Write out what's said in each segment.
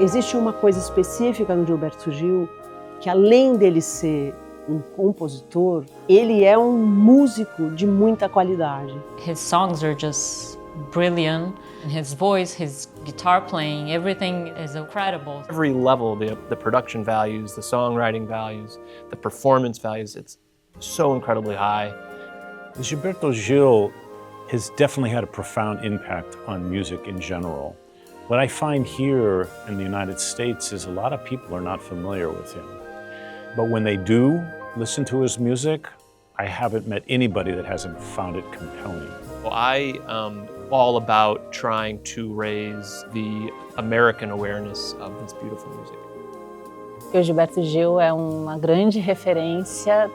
Existe uma coisa específica no Gilberto Gil, que além dele ser um compositor, ele é um músico de muita qualidade. His songs are just brilliant. His voice, his guitar playing, everything is incredible. Every level, the production values, the songwriting values, the performance values, it's so incredibly high. Gilberto Gil has definitely had a profound impact on music in general. What I find here in the United States is a lot of people are not familiar with him. But when they do listen to his music, I haven't met anybody that hasn't found it compelling. Well, I am all about trying to raise the American awareness of this beautiful music. O Gilberto Gil é uma grande referência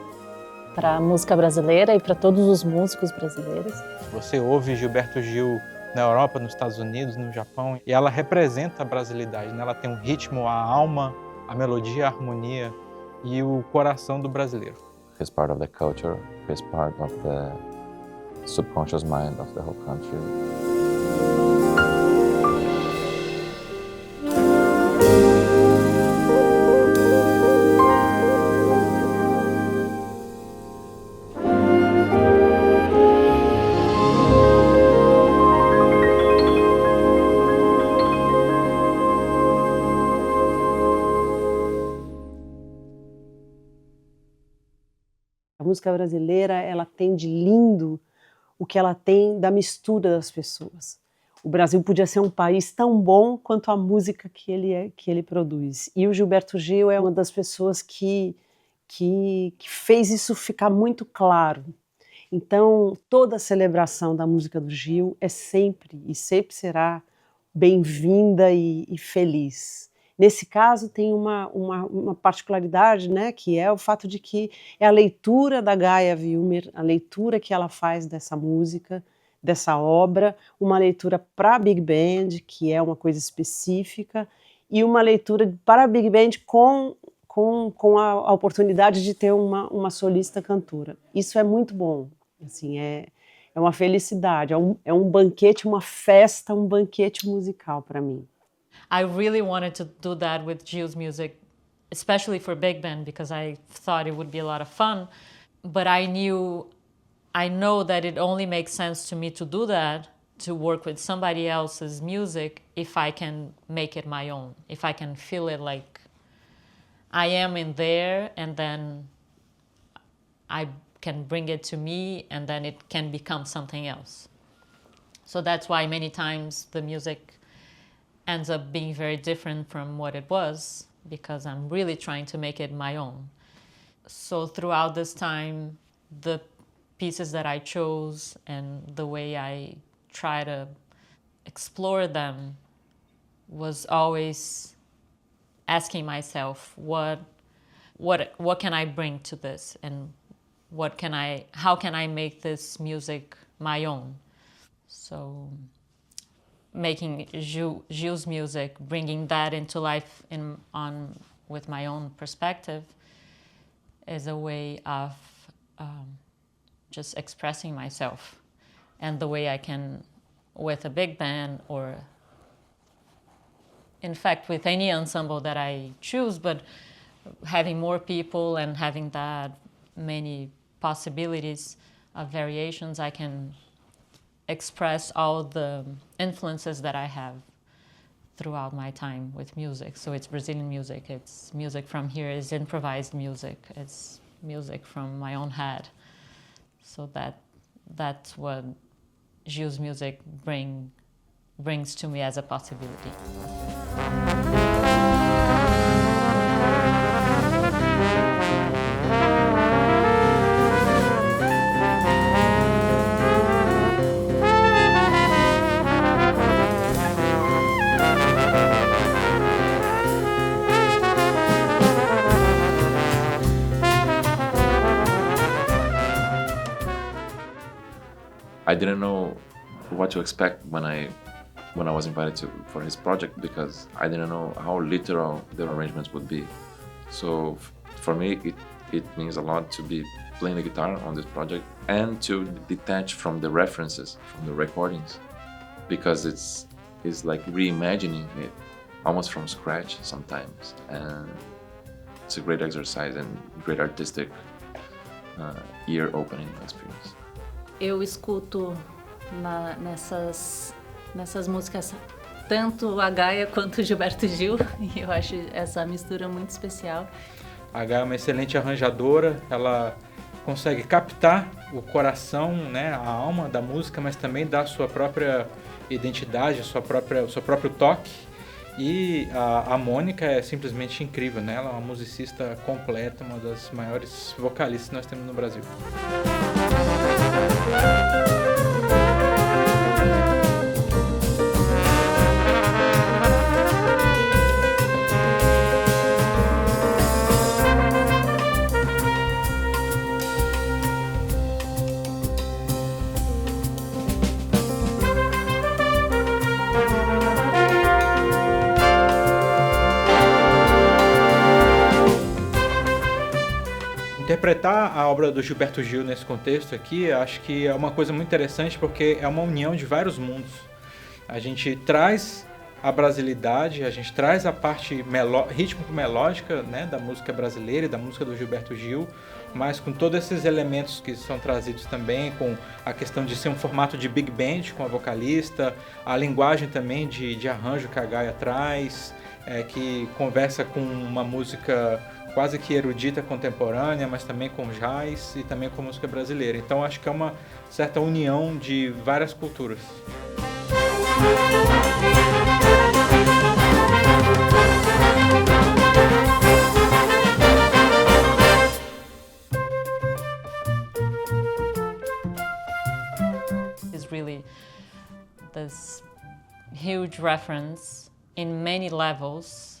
para a música brasileira e para todos os músicos brasileiros. Você ouve Gilberto Gil na Europa, nos Estados Unidos, no Japão, e ela representa a brasilidade, né? Ela tem um ritmo, a alma, a melodia, a harmonia e o coração do brasileiro. He's part of the culture, he's part of the subconscious mind of the whole country. A música brasileira, ela tem de lindo o que ela tem da mistura das pessoas. O Brasil podia ser um país tão bom quanto a música que ele produz. E o Gilberto Gil é uma das pessoas que fez isso ficar muito claro. Então, toda a celebração da música do Gil é sempre e sempre será bem-vinda e feliz. Nesse caso, tem uma particularidade, né, que é o fato de que é a leitura da Gaia Wilmer, a leitura que ela faz dessa música, dessa obra, uma leitura para Big Band, que é uma coisa específica, e uma leitura para Big Band com a oportunidade de ter uma solista cantora. Isso é muito bom, assim, é uma felicidade, é um banquete, uma festa, um banquete musical para mim. I really wanted to do that with Gil's music, especially for big band, because I thought it would be a lot of fun. But I know that it only makes sense to me to do that, to work with somebody else's music, if I can make it my own, if I can feel it like I am in there, and then I can bring it to me, and then it can become something else. So that's why many times the music ends up being very different from what it was, because I'm really trying to make it my own. So throughout this time, the pieces that I chose and the way I try to explore them was always asking myself, what can I bring to this, and how can I make this music my own? So making Gil's music, bringing that into life with my own perspective, is a way of just expressing myself, and the way I can, with a big band, or in fact with any ensemble that I choose, but having more people and having that many possibilities of variations, I can express all the influences that I have throughout my time with music. So it's Brazilian music, it's music from here, it's improvised music, it's music from my own head. So that's what Gil's music brings to me as a possibility. I didn't know what to expect when I was invited for his project, because I didn't know how literal the arrangements would be. So for me, it means a lot to be playing the guitar on this project and to detach from the references, from the recordings, because it's like reimagining it almost from scratch sometimes, and it's a great exercise and great artistic ear-opening experience. Eu escuto nessas músicas tanto a Gaia quanto o Gilberto Gil, e eu acho essa mistura muito especial. A Gaia é uma excelente arranjadora, ela consegue captar o coração, né, a alma da música, mas também dá a sua própria identidade, o seu próprio toque. E a Mônica é simplesmente incrível, né? Ela é uma musicista completa, uma das maiores vocalistas que nós temos no Brasil. Interpretar a obra do Gilberto Gil nesse contexto aqui, acho que é uma coisa muito interessante porque é uma união de vários mundos. A gente traz a brasilidade, a gente traz a parte rítmico-melódica, né, da música brasileira e da música do Gilberto Gil, mas com todos esses elementos que são trazidos também, com a questão de ser um formato de big band com a vocalista, a linguagem também de arranjo que a Gaia traz, que conversa com uma música quase que erudita contemporânea, mas também com jazz e também com música brasileira. Então acho que é uma certa união de várias culturas. Is really this huge reference in many levels.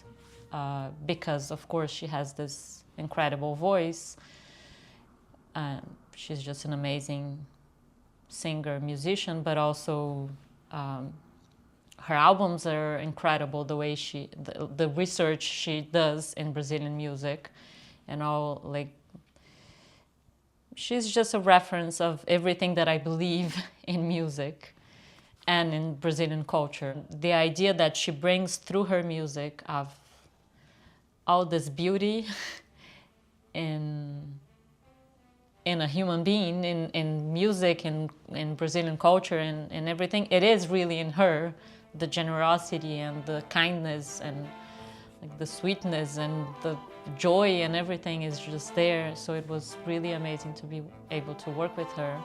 Because of course she has this incredible voice. She's just an amazing singer, musician, but also her albums are incredible. The way the research she does in Brazilian music, and all, like, she's just a reference of everything that I believe in music and in Brazilian culture. The idea that she brings through her music of all this beauty in a human being, in music, in Brazilian culture, and everything, it is really in her. The generosity and the kindness and like the sweetness and the joy and everything is just there. So it was really amazing to be able to work with her.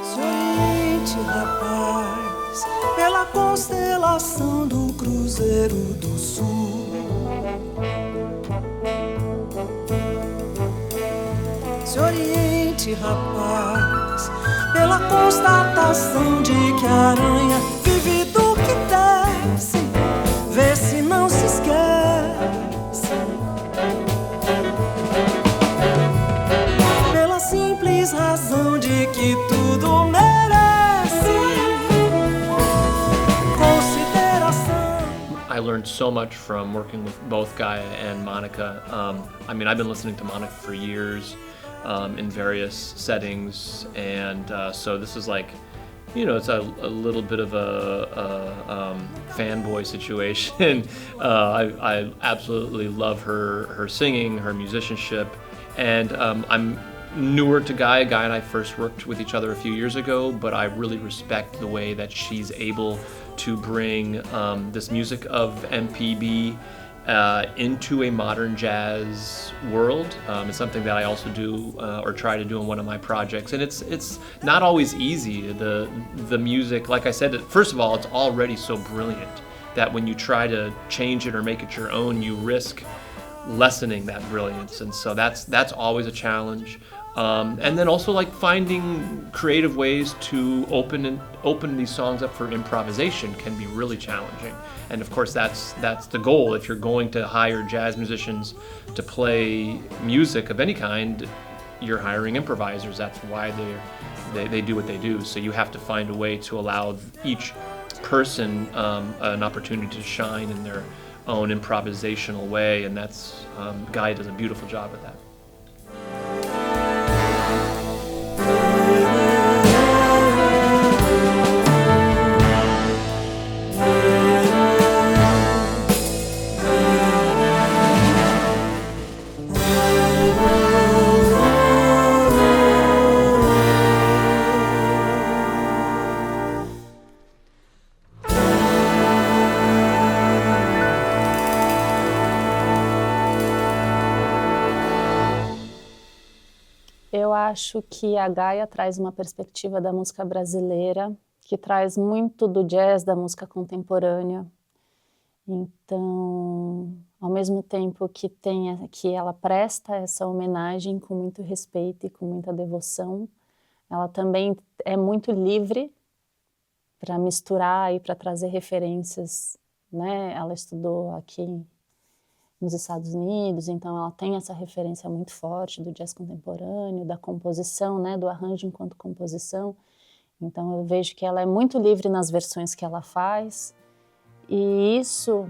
Se oriente, rapaz, pela constelação do Cruzeiro do Sul. Se oriente, rapaz, pela constatação de que a aranha vive do que desce, vê se não se esquece. Pela simples razão de que tudo merece consideração. I learned so much from working with both Gaia and Mônica. I mean, I've been listening to Mônica for years. In various settings, and so this is like, you know, it's a little bit of a fanboy situation. I absolutely love her singing, her musicianship, and I'm newer to Gaia. Gaia and I first worked with each other a few years ago, but I really respect the way that she's able to bring this music of MPB into a modern jazz world. It's something that I also do or try to do in one of my projects, and it's not always easy. The music, like I said, first of all, it's already so brilliant that when you try to change it or make it your own, you risk lessening that brilliance, and so that's always a challenge. And then also like finding creative ways to open these songs up for improvisation can be really challenging. And of course that's the goal. If you're going to hire jazz musicians to play music of any kind, you're hiring improvisers. That's why they do what they do. So you have to find a way to allow each person an opportunity to shine in their own improvisational way, and that's Gaia does a beautiful job at that. Eu acho que a Gaia traz uma perspectiva da música brasileira que traz muito do jazz, da música contemporânea. Então, ao mesmo tempo que ela presta essa homenagem com muito respeito e com muita devoção, ela também é muito livre para misturar e para trazer referências, né? Ela estudou aqui nos Estados Unidos, então ela tem essa referência muito forte do jazz contemporâneo, da composição, né? Do arranjo enquanto composição. Então eu vejo que ela é muito livre nas versões que ela faz, e isso,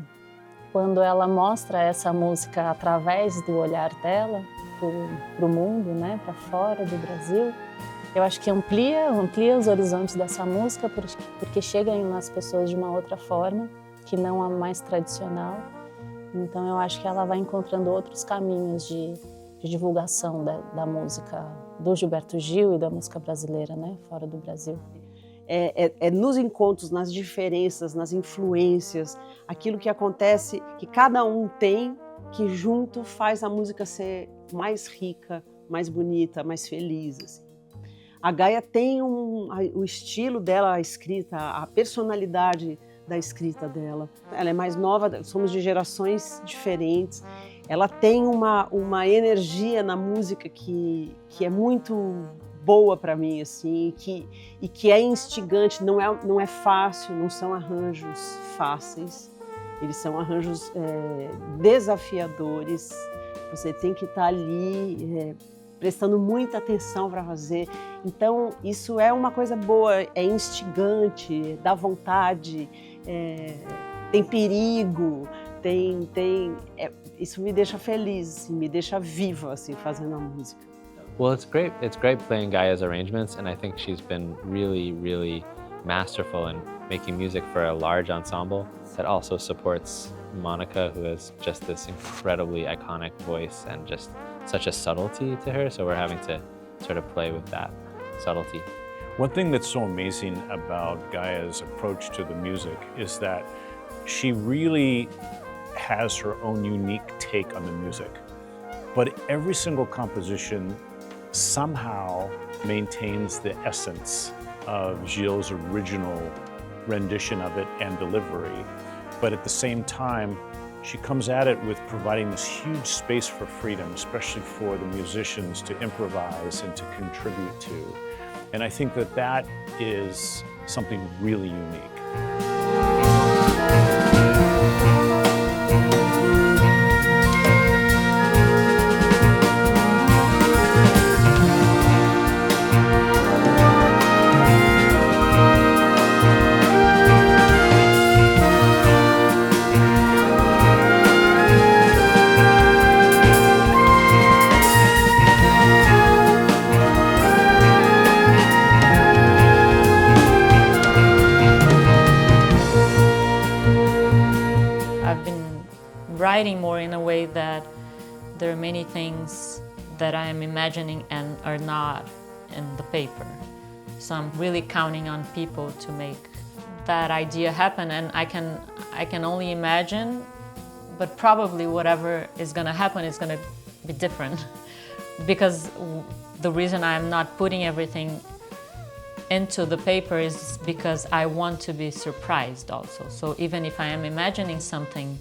quando ela mostra essa música através do olhar dela para o mundo, né? Para fora do Brasil, eu acho que amplia os horizontes dessa música, porque chega nas pessoas de uma outra forma, que não a mais tradicional. Então eu acho que ela vai encontrando outros caminhos de divulgação da música do Gilberto Gil e da música brasileira, né, fora do Brasil. É nos encontros, nas diferenças, nas influências, aquilo que acontece, que cada um tem, que junto faz a música ser mais rica, mais bonita, mais feliz, assim. A Gaia tem o estilo dela, a escrita, a personalidade da escrita dela. Ela é mais nova, somos de gerações diferentes. Ela tem uma energia na música que é muito boa para mim, assim, e que é instigante, não é fácil, não são arranjos fáceis. Eles são arranjos desafiadores. Você tem que estar ali prestando muita atenção para fazer. Então, isso é uma coisa boa, é instigante, dá vontade, tem perigo, isso me deixa feliz, assim, me deixa viva, assim, fazendo a música. Well, it's great. It's great playing Gaia's arrangements, and I think she's been really, really masterful in making music for a large ensemble that also supports Mônica, who has just this incredibly iconic voice and just such a subtlety to her, so we're having to sort of play with that subtlety. One thing that's so amazing about Gaia's approach to the music is that she really has her own unique take on the music, but every single composition somehow maintains the essence of Gil's original rendition of it and delivery, but at the same time, she comes at it with providing this huge space for freedom, especially for the musicians to improvise and to contribute to. And I think that is something really unique. Writing more in a way that there are many things that I am imagining and are not in the paper. So I'm really counting on people to make that idea happen, and I can only imagine, but probably whatever is going to happen is going to be different because the reason I'm not putting everything into the paper is because I want to be surprised also. So even if I am imagining something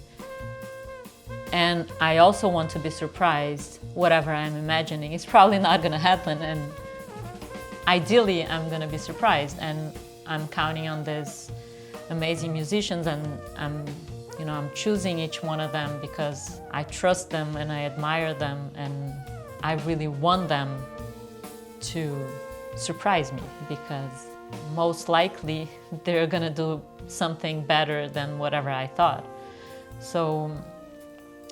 and I also want to be surprised, whatever I'm imagining is probably not going to happen, and ideally I'm going to be surprised, and I'm counting on these amazing musicians, and I'm choosing each one of them because I trust them and I admire them, and I really want them to surprise me because most likely they're going to do something better than whatever I thought. So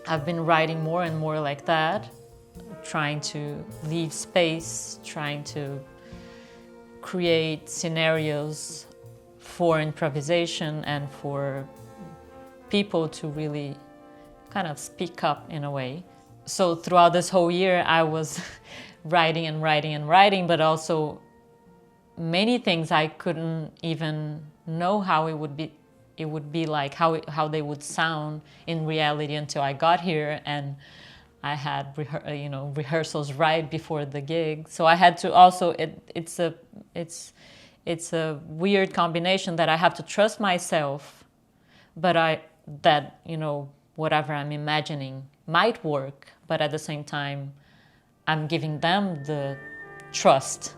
I've been writing more and more like that, trying to leave space, trying to create scenarios for improvisation and for people to really kind of speak up in a way. So throughout this whole year, I was writing and writing and writing, but also many things I couldn't even know how it would be like, how they would sound in reality until I got here. And I had rehearsals right before the gig, so I had to also. It's a weird combination that I have to trust myself, but whatever I'm imagining might work, but at the same time, I'm giving them the trust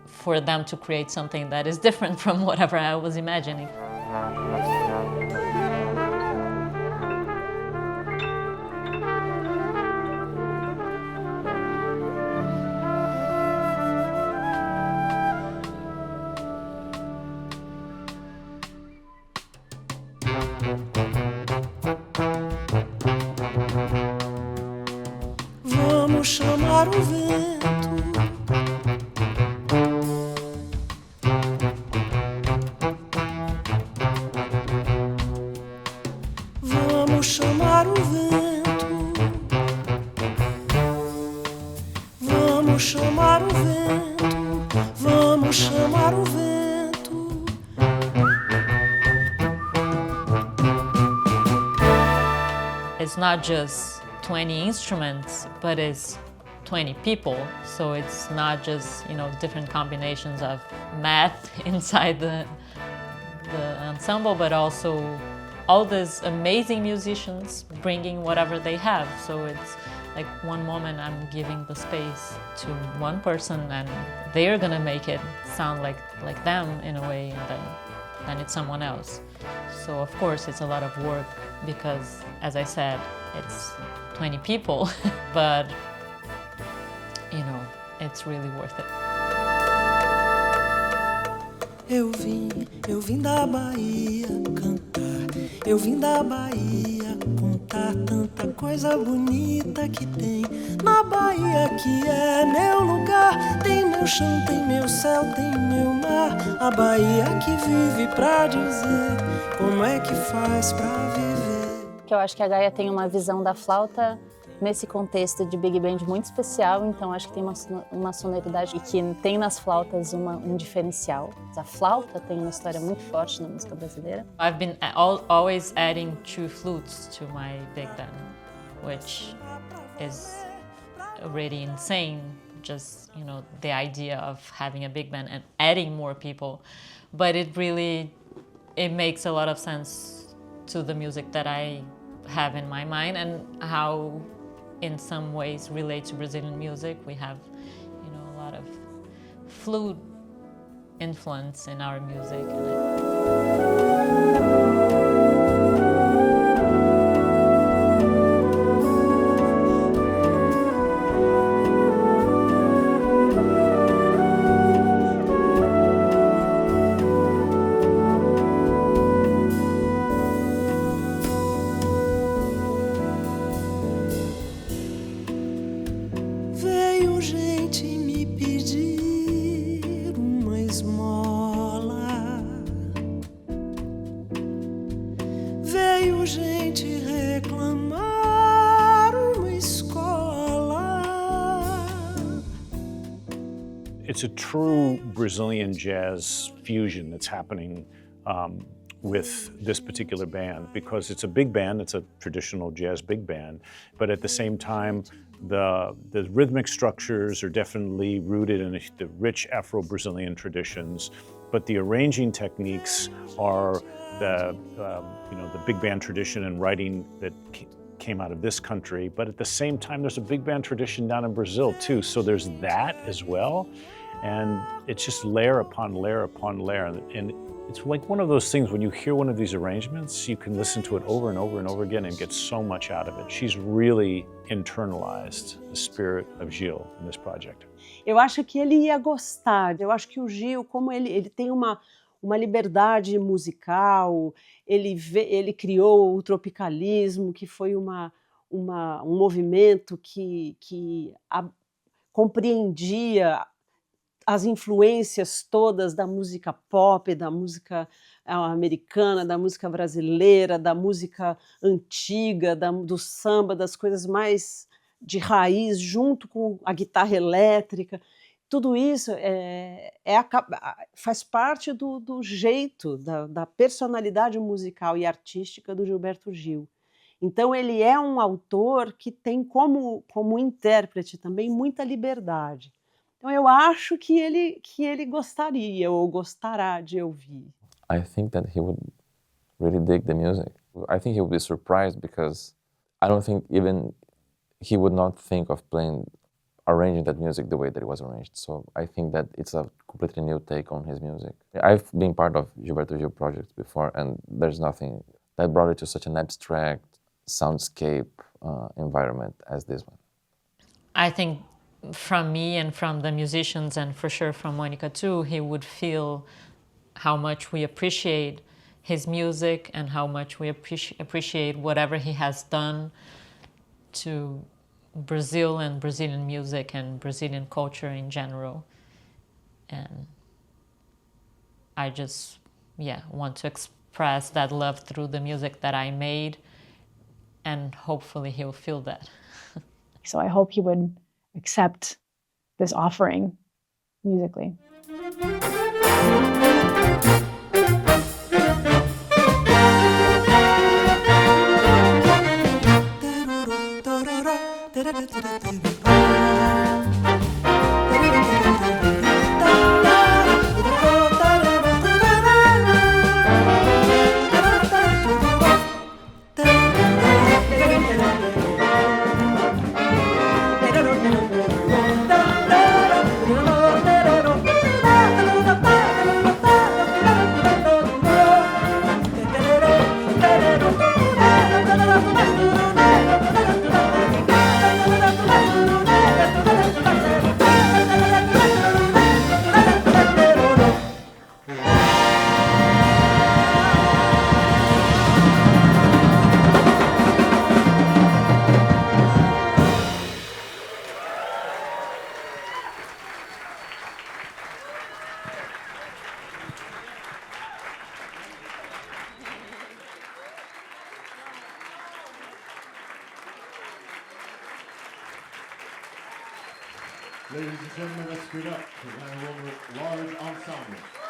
for them to create something that is different from whatever I was imagining. Vamos chamar o vento. Vamos chamar o vento. Vamos chamar o vento. Vamos chamar o vento. It's not just 20 instruments, but it's 20 people. So it's not just, different combinations of math inside the ensemble, but also all these amazing musicians bringing whatever they have. So it's like one moment I'm giving the space to one person and they're gonna make it sound like them in a way, and then it's someone else. So of course it's a lot of work because, as I said, it's 20 people, but it's really worth it. Eu vim da Bahia cantar. Eu vim da Bahia contar tanta coisa bonita que tem na Bahia, que é meu lugar. Tem meu chão, tem meu céu, tem meu mar. A Bahia que vive pra dizer como é que faz pra viver. Que eu acho que a Gaia tem uma visão da flauta nesse contexto de big band muito especial, então acho que tem uma sonoridade que tem nas flautas um diferencial. A flauta tem uma história muito forte na música brasileira. I've been always adding 2 flutes to my big band, which is already insane, just the idea of having a big band and adding more people, but it makes a lot of sense to the music that I have in my mind and how in some ways relate to Brazilian music. We have, a lot of flute influence in our music. Veio gente me pedir uma esmola. Veio gente reclamar uma escola. It's a true Brazilian jazz fusion that's happening with this particular band, because it's a big band, it's a traditional jazz big band, but at the same time, the rhythmic structures are definitely rooted in the rich Afro-Brazilian traditions, but the arranging techniques are the big band tradition and writing that came out of this country, but at the same time, there's a big band tradition down in Brazil too, so there's that as well, and it's just layer upon layer upon layer, and it's like one of those things when you hear one of these arrangements, you can listen to it over and over and over again and get so much out of it. She's really internalized the spirit of Gil in this project. Eu acho que ele ia gostar. Eu acho que o Gil, como ele tem uma liberdade musical, ele criou o tropicalismo, que foi um movimento que compreendia as influências todas da música pop, da música americana, da música brasileira, da música antiga, do samba, das coisas mais de raiz, junto com a guitarra elétrica. Tudo isso faz parte do jeito, da personalidade musical e artística do Gilberto Gil. Então ele é um autor que tem como intérprete também muita liberdade. Então eu acho que ele gostaria ou gostará de ouvir. I think that he would really dig the music. I think he would be surprised because I don't think even he would not think of arranging that music the way that it was arranged. So I think that it's a completely new take on his music. I've been part of Gilberto Gil projects before, and there's nothing that brought it to such an abstract soundscape environment as this one. I think from me and from the musicians, and for sure from Mônica too, he would feel how much we appreciate his music and how much we appreciate whatever he has done to Brazil and Brazilian music and Brazilian culture in general. And I just, want to express that love through the music that I made, and hopefully he'll feel that. So I hope he would accept this offering musically. Ladies and gentlemen, let's give it up for Gaia Wilmer Large Ensemble.